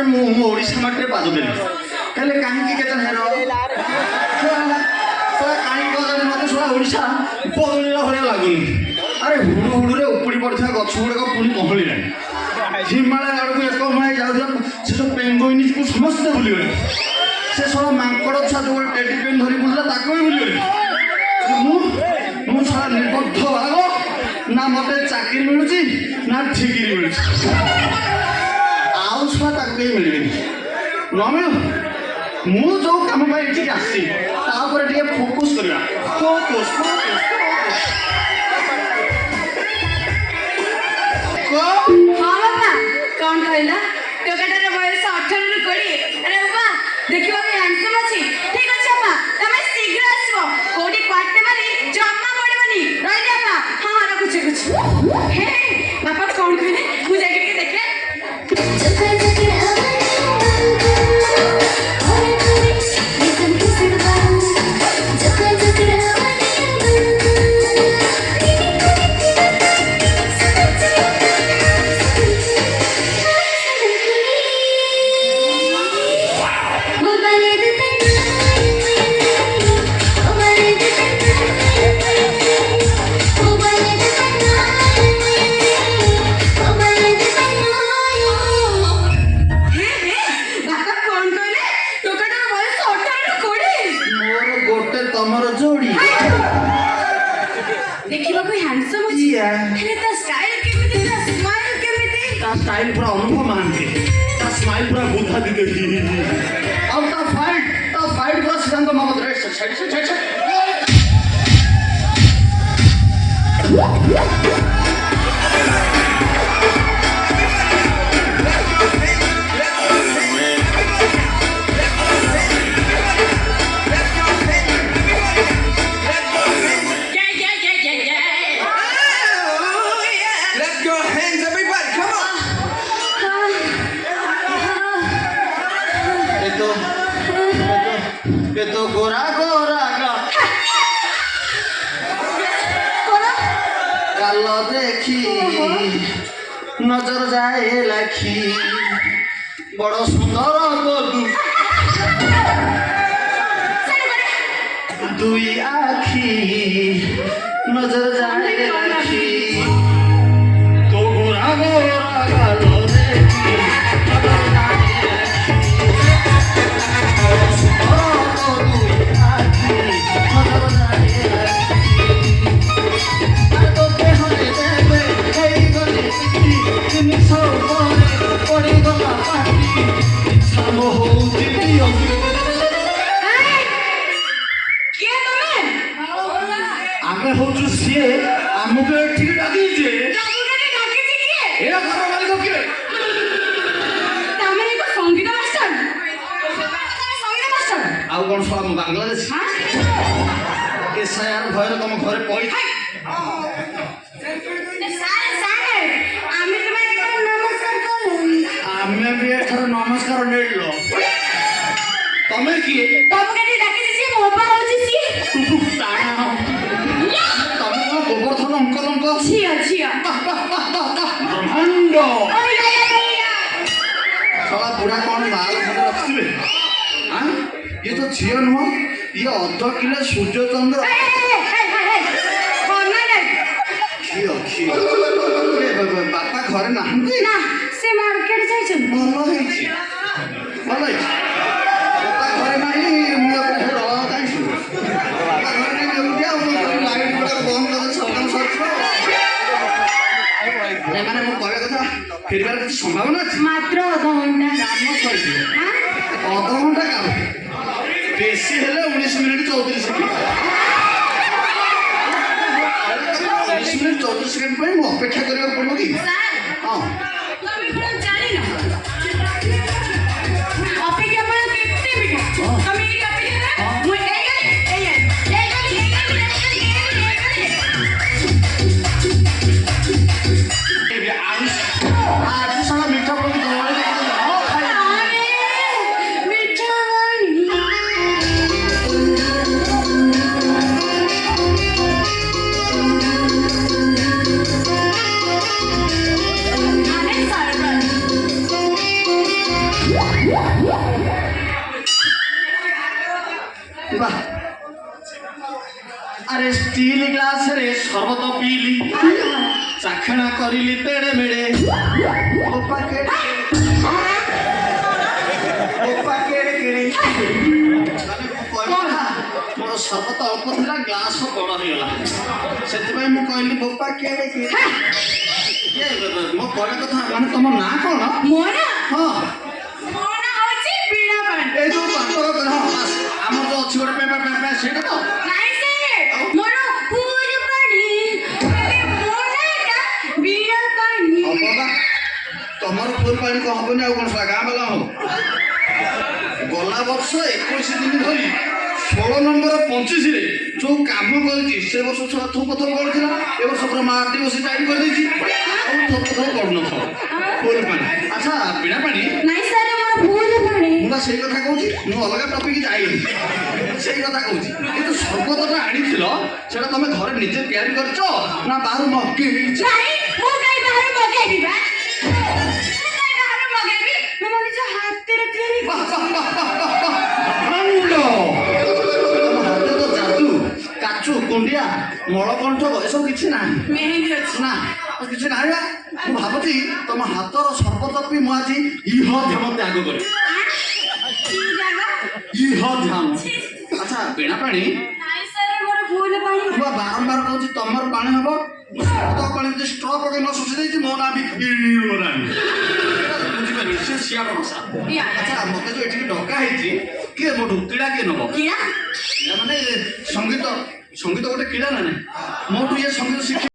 ପରେ ମୁଁ ଓଡ଼ିଶା ମାଟିରେ ପାଦ ଦେଲି ହେଲେ କାହିଁକି କେତେ ହେର କାହିଁକି କହୁଛନ୍ତି ମୋତେ ଶୁଣା ଓଡ଼ିଶା ବଦଳିଲା ଭଳିଆ ଲାଗୁନି। ଆରେ ହୁଡ଼ୁ ହୁଡ଼ୁରେ ଉପୁଡ଼ି ପଡ଼ିଥିବା ଗଛ ଗୁଡ଼ାକ ପୁଣି କହଳିଲାଣି। ହିମାଳୟ ଆଡ଼କୁ ଏକ ମାଇ ଯାଉଥିବା ସେ ସବୁ ପେଙ୍ଗୁଇନକୁ ସମସ୍ତେ ଭୁଲିଗଲେ। ସେ ସବୁ ମାଙ୍କଡ଼ ଛୁଆ ଯେଉଁ ଗୋଟେ ଟେଡି ପେନ୍ ଧରି ବୁଲିଲା ତାକୁ ବି ଭୁଲିଗଲେ। ମୁଁ ଛଡ଼ା ନିର୍ବଦ୍ଧ ଭାଗ ନା ମୋତେ ଚାକିରି ମିଳୁଛି ନା ଠିକିରି ମିଳୁଛି। ଆଉ ଛୁଆ ତାକୁ କେହି ମିଳିବେନି। ନ ମିଳୁ ମୁଁ ଯେଉଁ କାମ ପାଇଁ ଏଠିକି ଆସିଛି ତା ଉପରେ ଟିକେ ଫୋକସ୍ କରିବା। ଫୋକସ୍ हाँ बाबा कौन कहला टोकाटार बयस 18 रु 20 अरे बाबा देखिबा के हैंडसम अछि ठीक अछि बाबा तमे शीघ्र आसीबो कोडी क्वार्टे मारी जम्मा पड़िबनी रहि जा बाबा हां रखुछ कुछ हे बाबा कौन कहले मु जाके के देखे देखिबा कोई हैंडसम अछि हेले ता स्टाइल केमिति ता स्माइल केमिति ता स्टाइल पूरा अनुभव मानते ता स्माइल पूरा बुद्धा दी देती अब ता फाइट पूरा सिद्धांत मोहम्मद रे छड़ ये तो गोरा गोरा कालो देखी नजर जाए लाखी बड़ सुंदर बधू दुई आखी नजर जाए लाखी तो गोरा गोरा कालो देखी नजर जाए ଆମେ ହଉଛୁ ସିଏ ଆମକୁ ଏଠିକି ଡାକିଛି ଏରା ଘର ମାଲିକ କିଏ ତାମାନେ ଏକ ସଙ୍ଗୀତ ମାଷ୍ଟର ଆଉ କଣ ଶୁଣ ମୁଁ ବାଂଲାଦେଶ ଏସ୍ଆଇଆର ଭୟରେ ତମ ଘରେ ପଇ ଆମେ ବି ଏଥର ନମସ୍କାର ନେଇଲ ତମେ କିଏ ତମକୁ ଡାକିଛି ସିଏ ମୋ ବାପା ହଉଛି ସିଏ ତମେ କଣ ଗୋବର୍ଦ୍ଧନ ଅଙ୍କଲଙ୍କ ଝିଅ ବ୍ରହ୍ମାଣ୍ଡ ଶଳା ବୁଢ଼ା କଣ ମାଲ ଖଣ୍ଡେ ରଖିଥିବେ ଇଏ ତ ଝିଅ ନୁହଁ ଇଏ ଅଧ କିଲୋ ସୂର୍ଯ୍ୟଚନ୍ଦ୍ର ଝିଅ ବାପା ଘରେ ନାହାନ୍ତି ନା ସେ ମାର୍କେଟ ଯାଇଛନ୍ତି ଭଲ ହେଇଛି ବାପା ଘରେ ନାହିଁ ମୁଁ ଏପଟେ କାହିଁ ବାପା ଘରେ ନାହିଁ ଏକୁଟିଆ ଲାଇଟ୍ ଗୁଡ଼ାକ ବନ୍ଦ କରି ସକାଳ ସରିଥିବ ମାନେ ମୁଁ କହିବା କଥା ଫେରିବାର କିଛି ସମ୍ଭାବନା ଅଛି ମାତ୍ର ଅଧଘଣ୍ଟା କାମ ସରିଯିବ ଅଧଘଣ୍ଟା କାମ ବେଶୀ ହେଲେ 19 ମିନିଟ୍ 34 ସେକେଣ୍ଡ 19 ମିନିଟ୍ 34 ସେକେଣ୍ଡ ପାଇଁ ମୁଁ ଅପେକ୍ଷା କରିବାକୁ ପଡ଼ିବ କି ହଁ ତମେ କଣ ଜାଣିନ ଅପେକ୍ଷା ପରେ କେତେ ମିନିଟ୍ ତମେ ଏଇ ଅପେକ୍ଷା ମୁଁ ଏଇ ଆଜି ସାରା ମିଠା ପଡି আরে স্টিল গ্লাসরে শরবত পিলি চাখଣା করিলি তেড়ে মেড়ে ওপা কেড়ে ওপা কেড়ে কেড়ে মানে ମୋର ଶରବତ ଅଳ୍ପ ଥିଲା ଗ୍ଲାସ ବଡ଼ ହେଇଗଲା ସେଥିପାଇଁ ମୁଁ କହିଲି ବୋପା କେଡ଼େ କେଡ଼େ ମୋ କହିବା କଥା ମାନେ ତମ ନାଁ କ'ଣ? ମୋ ନା ହଁ ମୋ ନା ହଉଛି ବୀଣା ପାଣି। ଏଇ ଯୋଉ ପାଟକ ହଁ ବାସ୍ ଆମର ଯୋଉ ଅଛି ଗୋଟେ ପେପା ପେପା ସେଇଟା ତ ନାଇଁ ସେ ମୋର ପୁରୀ ପାଣି ମୋ ନାଟା ବୀଣା ପାଣି। ହବ ବା ତମର ଫୁଲ ପାଣି କ'ଣ ହବନି ଆଉ କ'ଣ ଶୁଆ ଗାଁ ବାଲା ହବ ଗଲା ବର୍ଷ 21 ଦିନ ଧରି 16 ନମ୍ବର 25ରେ ଯୋଉ କାମ କରିଛି ସେ ବର୍ଷ ଛୁଆ ଥୋପଥୋପ କରୁଥିଲା ଏ ବର୍ଷ ପୁରା ମାଟି ବସି ଟାଇଟ୍ କରିଦେଇଛି ଆଉ ଥୋପଥୋପ କରୁନଥିବ ଫୁଲ ପାଣି। ଆଚ୍ଛା ବୀଣା ପାଣି ନାଇଁ ସାର୍ ମୋର ପୁରୀ ପାଣି। ମୁଁ ବା ସେଇ କଥା କହୁଛି ମୁଁ ଅଲଗା ଟପିକ୍ ଯାଇନି ସେଇ କଥା କହୁଛି କିନ୍ତୁ ସର୍ବତଟା ଆଣିଥିଲ ସେଟା ତମେ ଘରେ ନିଜେ ତିଆରି କରିଛ ନା ବାହାରୁ ମଗେଇଛ? ନାଇଁ ମୁଁ କାଇଁ ବାହାରୁ ମଗେଇବି ବା ମୁଁ କାଇଁ ବାହାରୁ ମଗେଇବି ମୁଁ ମୋ ନିଜ ହାତରେ ତିଆରି ତମ ହାତରେ ତ ଯାଦୁ କାଚୁ କୁଣ୍ଡିଆ ମଳକଣ୍ଠ ଏସବୁ କିଛି ନାହିଁ ମେହେନ୍ଦି ଅଛି ନା କିଛି ନାହିଁ ବା ମୁଁ ଭାବୁଛି ତମ ହାତର ସର୍ବତ ବି ମୁଁ ଆଜି ଇହ ଧ୍ୟାନ ତ୍ୟାଗ କରିବି କି ଜାଗା? ଇହ ଧ୍ୟାନ। ଆଚ୍ଛା ବୀଣା ପାଣି ନାଇଁ ସାର୍ ମୋର ପୁରୀ ପାଣି। ମୁଁ ବା ବାରମ୍ବାର କହୁଛି ତମର ପାଣି ହବ ମୁଁ ସର୍ବତ ପାଣି ଯଦି ଷ୍ଟ୍ର ପକେଇ ନ ଶୋଷି ଦେଇଛି ମୋ ନାଁ ବି ଇରାନୀ ବୁଝିପାରିବି ସେ ସିଆଡ଼ ଭାଷା। ଆଚ୍ଛା ମତେ ଯୋଉ ଏଠିକି ଡକା ହେଇଛି କିଏ ମୋଠୁ କ୍ରୀଡ଼ା କିଏ ନବ? କିଣା ମାନେ ସଙ୍ଗୀତ ସଙ୍ଗୀତ ଗୋଟେ କ୍ରୀଡ଼ା ନା ନାହିଁ ମୋଠୁ ଇଏ ସଙ୍ଗୀତ ଶିକ୍ଷା